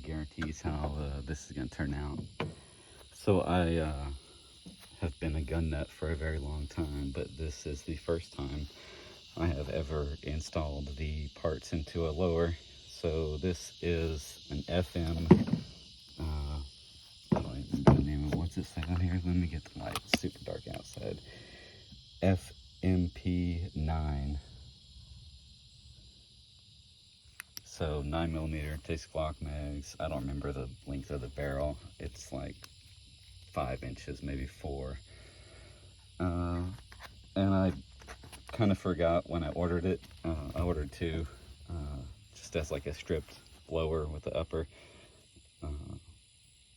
guarantees how this is going to turn out. So I have been a gun nut for a very long time, but this is the first time I have ever installed the parts into a lower. So this is an FM, I don't even remember the name of it. What's it say on here? Let me get the light. It's super dark outside. FMP-9. So 9mm, takes Glock mags. I don't remember the length of the barrel. It's like 5 inches, maybe 4. And I kind of forgot when I ordered it. I ordered 2, just as like a stripped blower with the upper.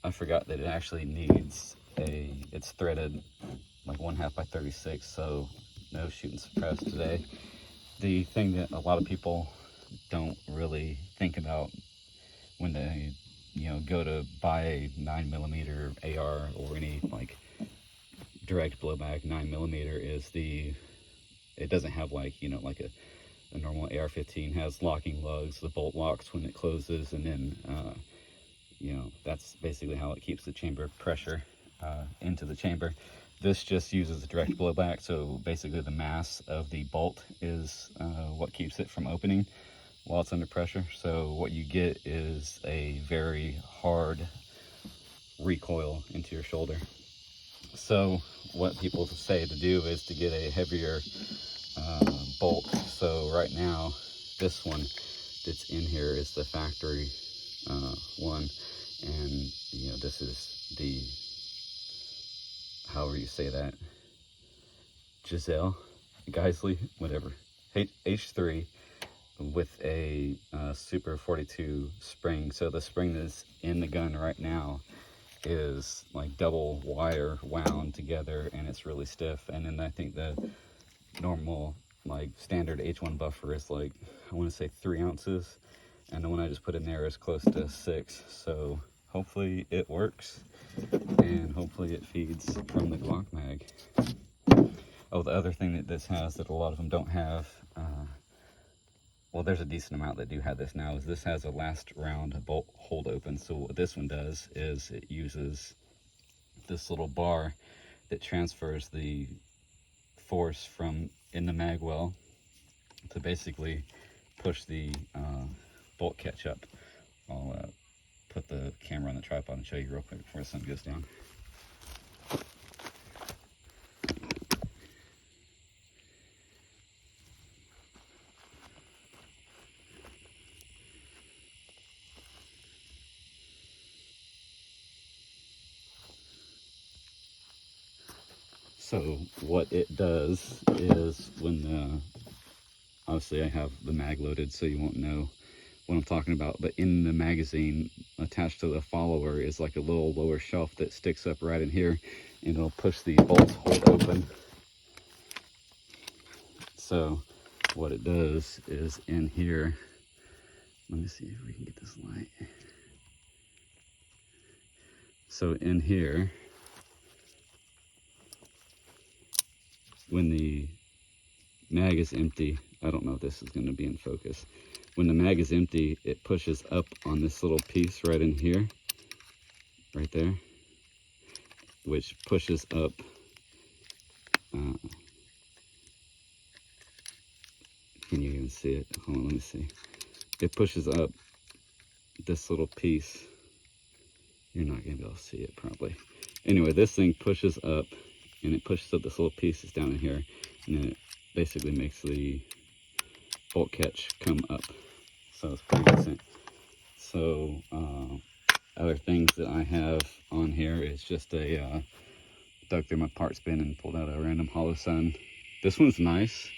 I forgot that it actually needs it's threaded like 1/2 by 36, so no shoot and suppress today. The thing that a lot of people don't really think about when they, go to buy a 9mm AR or any like direct blowback 9mm is it doesn't have like, like a normal AR-15 has locking lugs, the bolt locks when it closes, and then that's basically how it keeps the chamber pressure into the chamber. This just uses a direct blowback, so basically the mass of the bolt is what keeps it from opening while it's under pressure. So what you get is a very hard recoil into your shoulder. So what people say to do is to get a heavier bolt. So right now, this one that's in here is the factory one, and this is the, however you say that, Giselle, Geisley, whatever, H3 with a Super 42 spring. So the spring that's in the gun right now is like double wire wound together, and it's really stiff. And then I think the normal like standard H1 buffer is like, I want to say 3 ounces, and the one I just put in there is close to 6. So hopefully it works, and hopefully it feeds from the Glock mag. Oh, the other thing that this has that a lot of them don't have, well, there's a decent amount that do have this now, is this has a last round bolt hold open. So what this one does is it uses this little bar that transfers the force from in the mag well to basically push the bolt catch up. I'll put the camera on the tripod and show you real quick before the sun goes down. So what it does is when obviously I have the mag loaded, so you won't know what I'm talking about, but in the magazine attached to the follower is like a little lower shelf that sticks up right in here, and it'll push the bolts hold open. So what it does is in here, let me see if we can get this light. So in here, when the mag is empty, I don't know if this is going to be in focus. When the mag is empty, it pushes up on this little piece right in here, right there, which pushes up, can you even see it? Hold on, let me see. It pushes up this little piece. You're not going to be able to see it probably. Anyway, this thing pushes up, and it pushes up this little piece that's down in here, and then it basically makes the bolt catch come up. So it's pretty decent. So other things that I have on here is just a dug through my parts bin and pulled out a random hollow sun. This one's nice.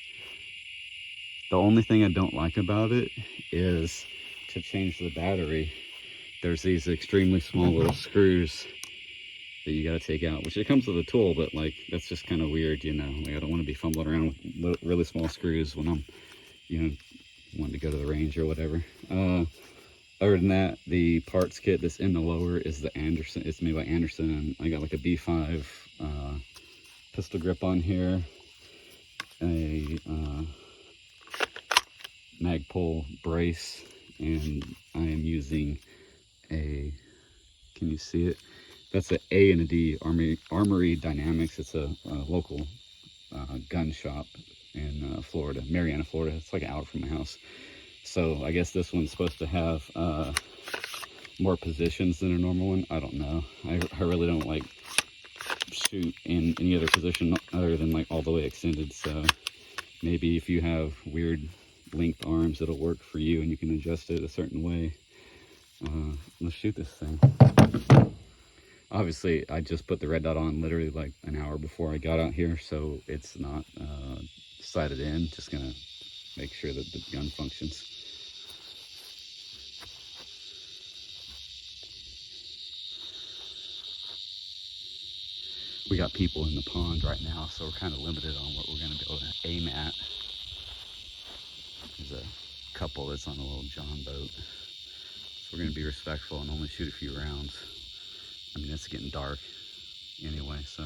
The only thing I don't like about it is to change the battery, there's these extremely small little screws that you got to take out, which it comes with a tool, but like that's just kind of weird, like I don't want to be fumbling around with really small screws when I'm wanting to go to the range or whatever. Other than that, the parts kit that's in the lower is the Anderson. It's made by Anderson. I got like a B5 pistol grip on here, a mag pull brace, and I am using a, can you see it? That's an A and a D, Armory Dynamics. It's a local gun shop in Florida, Marianna, Florida. It's like an hour from my house. So I guess this one's supposed to have more positions than a normal one. I don't know. I really don't like shoot in any other position other than like all the way extended. So maybe if you have weird length arms, it'll work for you and you can adjust it a certain way. Let's shoot this thing. Obviously, I just put the red dot on literally like an hour before I got out here, so it's not sighted in. Just gonna make sure that the gun functions. We got people in the pond right now, so we're kind of limited on what we're gonna be able to aim at. There's a couple that's on a little John boat. So we're gonna be respectful and only shoot a few rounds. I mean, it's getting dark anyway, so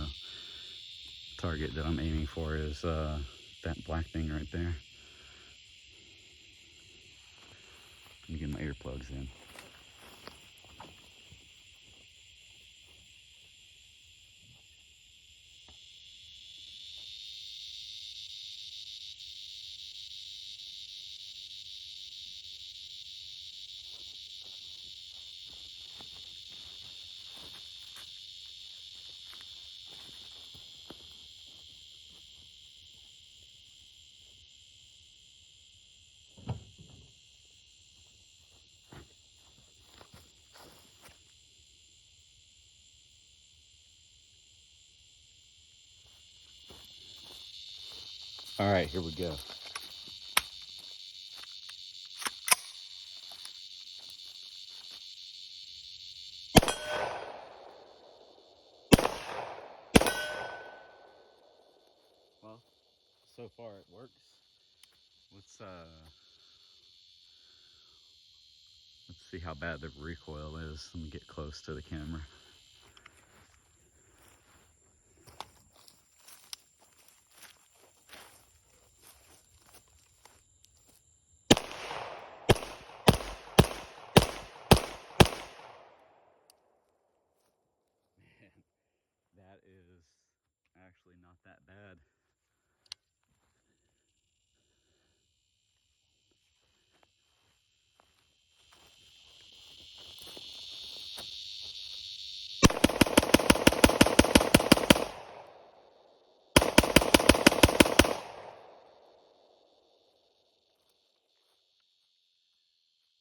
target that I'm aiming for is that black thing right there. Let me get my earplugs in. All right, here we go. Well, so far it works. Let's see how bad the recoil is. Let me get close to the camera. That is actually not that bad.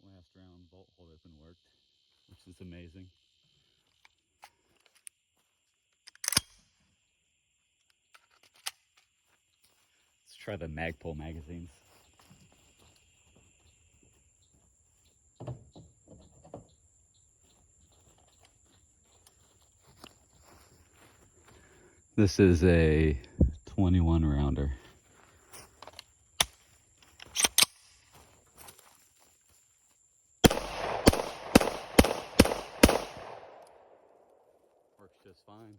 Last round bolt hold open worked, which is amazing. Let's try the Magpul magazines. This is a 21 rounder. Works just fine.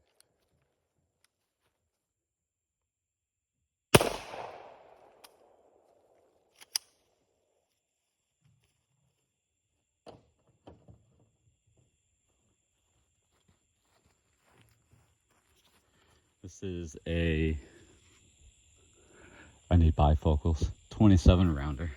This is a, I need bifocals, 27 rounder.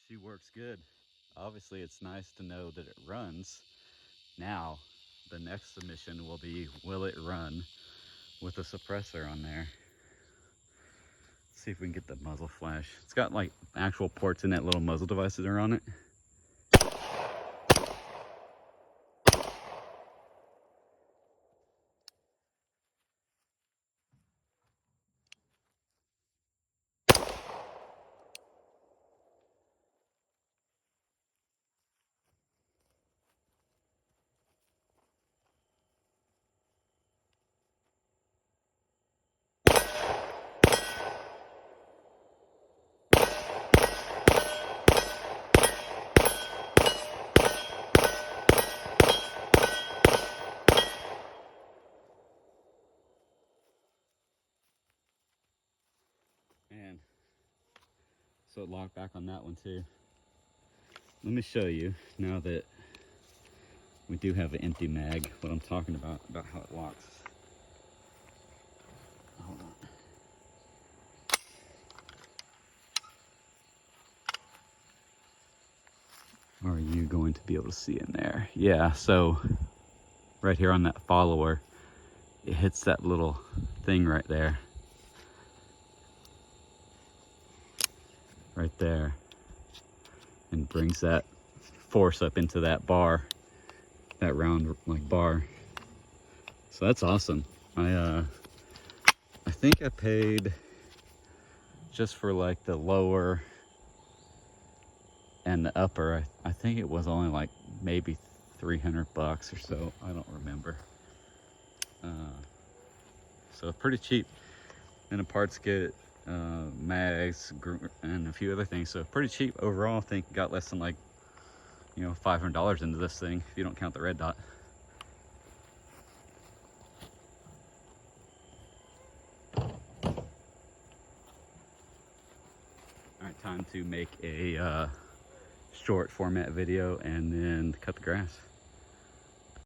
She works good. Obviously, it's nice to know that it runs. Now, the next submission will be, will it run with a suppressor on there? Let's see if we can get the muzzle flash. It's got like actual ports in that little muzzle device that are on it. So it locked back on that one too. Let me show you, now that we do have an empty mag, what I'm talking about how it locks. Hold on. Are you going to be able to see in there? Yeah, so right here on that follower, it hits that little thing right there. Right there. And brings that force up into that bar, that round like bar. So that's awesome. I think I paid just for like the lower and the upper. I think it was only like maybe $300 or so. I don't remember. So pretty cheap. And the parts kit, mags, and a few other things. So pretty cheap overall. I think got less than like, you know, $500 into this thing if you don't count the red dot. All right, time to make a short format video and then cut the grass.